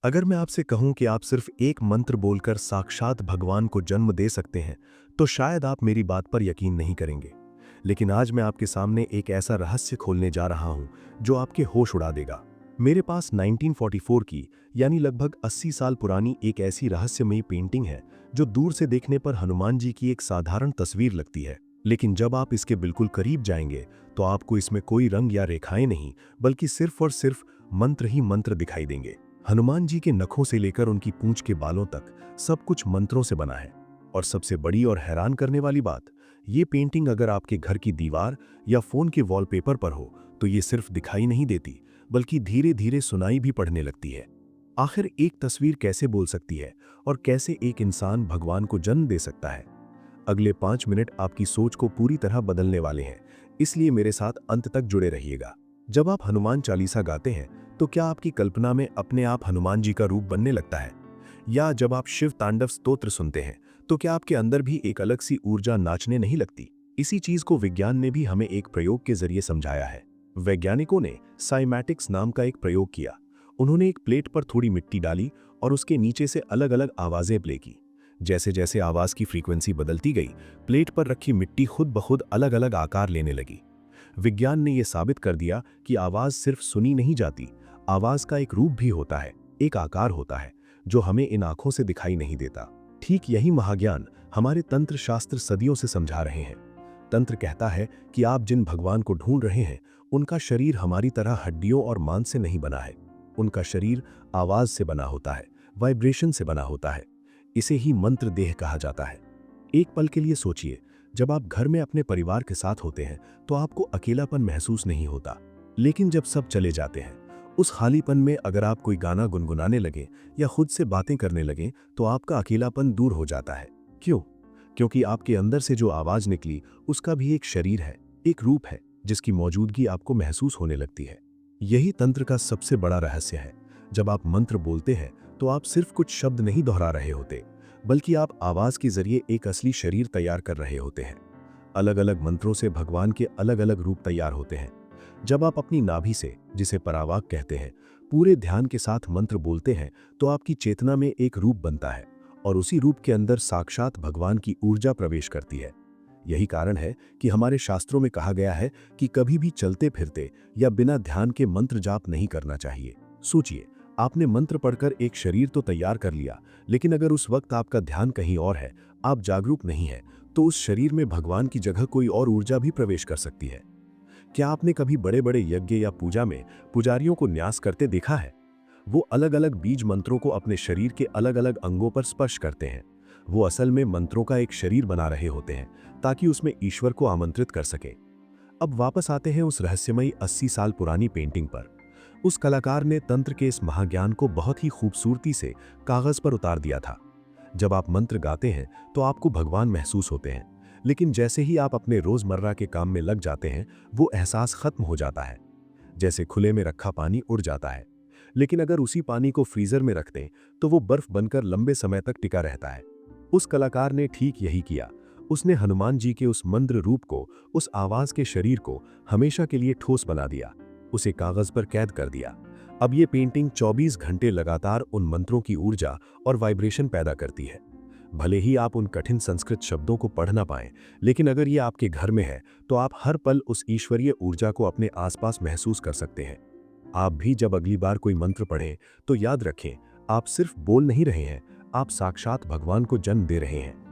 अगर मैं आपसे कहूं कि आप सिर्फ एक मंत्र बोलकर साक्षात भगवान को जन्म दे सकते हैं, तो शायद आप मेरी बात पर यकीन नहीं करेंगे। लेकिन आज मैं आपके सामने एक ऐसा रहस्य खोलने जा रहा हूं जो आपके होश उड़ा देगा। मेरे पास 1944 की यानी लगभग 80 साल पुरानी एक ऐसी रहस्यमयी पेंटिंग है जो दूर से देखने पर हनुमान जी की एक साधारण तस्वीर लगती है। लेकिन जब आप इसके बिल्कुल करीब जाएंगे तो आपको इसमें कोई रंग या रेखाएं नहीं, बल्कि सिर्फ और सिर्फ मंत्र ही मंत्र दिखाई देंगे। हनुमान जी के नखों से लेकर उनकी पूंछ के बालों तक सब कुछ मंत्रों से बना है। और सबसे बड़ी और हैरान करने वाली बात, ये पेंटिंग अगर आपके घर की दीवार या फोन के वॉलपेपर पर हो तो ये सिर्फ दिखाई नहीं देती, बल्कि धीरे धीरे सुनाई भी पड़ने लगती है। आखिर एक तस्वीर कैसे बोल सकती है और कैसे एक इंसान भगवान को जन्म दे सकता है? अगले 5 मिनट आपकी सोच को पूरी तरह बदलने वाले हैं, इसलिए मेरे साथ अंत तक जुड़े रहिएगा। जब आप हनुमान चालीसा गाते हैं तो क्या आपकी कल्पना में अपने आप हनुमान जी का रूप बनने लगता है? या जब आप शिव तांडव स्तोत्र सुनते हैं तो क्या आपके अंदर भी एक अलग सी ऊर्जा नाचने नहीं लगती? इसी चीज को विज्ञान ने भी हमें एक प्रयोग के जरिए समझाया है। वैज्ञानिकों ने साइमैटिक्स नाम का एक प्रयोग किया। उन्होंने एक प्लेट पर थोड़ी मिट्टी डाली और उसके नीचे से अलग अलग आवाजें प्ले की। जैसे जैसे आवाज की फ्रीक्वेंसी बदलती गई, प्लेट पर रखी मिट्टी खुद ब खुद अलग अलग आकार लेने लगी। विज्ञान ने यह साबित कर दिया कि आवाज सिर्फ सुनी नहीं जाती, आवाज का एक रूप भी होता है, एक आकार होता है जो हमें इन आंखों से दिखाई नहीं देता। ठीक यही महाज्ञान हमारे तंत्र शास्त्र सदियों से समझा रहे हैं। तंत्र कहता है कि आप जिन भगवान को ढूंढ रहे हैं उनका शरीर हमारी तरह हड्डियों और मांस से नहीं बना है। उनका शरीर आवाज से बना होता है, वाइब्रेशन से बना होता है। इसे ही मंत्र देह कहा जाता है। एक पल के लिए सोचिए, जब आप घर में अपने परिवार के साथ होते हैं तो आपको अकेलापन महसूस नहीं होता। लेकिन जब सब चले जाते हैं, उस खालीपन में अगर आप कोई गाना गुनगुनाने लगे या खुद से बातें करने लगे तो आपका अकेलापन दूर हो जाता है। क्यों? क्योंकि आपके अंदर से जो आवाज निकली उसका भी एक शरीर है, एक रूप है जिसकी मौजूदगी आपको महसूस होने लगती है। यही तंत्र का सबसे बड़ा रहस्य है। जब आप मंत्र बोलते हैं तो आप सिर्फ कुछ शब्द नहीं दोहरा रहे होते, बल्कि आप आवाज के जरिए एक असली शरीर तैयार कर रहे होते हैं। अलग अलग मंत्रों से भगवान के अलग अलग रूप तैयार होते हैं। जब आप अपनी नाभि से, जिसे परावाक कहते हैं, पूरे ध्यान के साथ मंत्र बोलते हैं तो आपकी चेतना में एक रूप बनता है और उसी रूप के अंदर साक्षात भगवान की ऊर्जा प्रवेश करती है। यही कारण है कि हमारे शास्त्रों में कहा गया है कि कभी भी चलते फिरते या बिना ध्यान के मंत्र जाप नहीं करना चाहिए। सोचिए, आपने मंत्र पढ़कर एक शरीर तो तैयार कर लिया, लेकिन अगर उस वक्त आपका ध्यान कहीं और है, आप जागरूक नहीं है, तो उस शरीर में भगवान की जगह कोई और ऊर्जा भी प्रवेश कर सकती है। क्या आपने कभी बड़े बड़े यज्ञ या पूजा में पुजारियों को न्यास करते देखा है? वो अलग अलग बीज मंत्रों को अपने शरीर के अलग अलग अंगों पर स्पर्श करते हैं। वो असल में मंत्रों का एक शरीर बना रहे होते हैं ताकि उसमें ईश्वर को आमंत्रित कर सके। अब वापस आते हैं उस रहस्यमयी 80 साल पुरानी पेंटिंग पर। उस कलाकार ने तंत्र के इस महाज्ञान को बहुत ही खूबसूरती से कागज पर उतार दिया था। जब आप मंत्र गाते हैं तो आपको भगवान महसूस होते हैं, लेकिन जैसे ही आप अपने रोजमर्रा के काम में लग जाते हैं, वो एहसास खत्म हो जाता है। जैसे खुले में रखा पानी उड़ जाता है। लेकिन अगर उसी पानी को फ्रीजर में रख दें तो वो बर्फ बनकर लंबे समय तक टिका रहता है। उस कलाकार ने ठीक यही किया। उसने हनुमान जी के उस मंत्र रूप को, उस आवाज के शरीर को हमेशा के लिए ठोस बना दिया, उसे कागज पर कैद कर दिया। अब ये पेंटिंग 24 घंटे लगातार उन मंत्रों की ऊर्जा और वाइब्रेशन पैदा करती है। भले ही आप उन कठिन संस्कृत शब्दों को पढ़ ना पाएं, लेकिन अगर ये आपके घर में है तो आप हर पल उस ईश्वरीय ऊर्जा को अपने आसपास महसूस कर सकते हैं। आप भी जब अगली बार कोई मंत्र पढ़ें तो याद रखें, आप सिर्फ बोल नहीं रहे हैं, आप साक्षात भगवान को जन्म दे रहे हैं।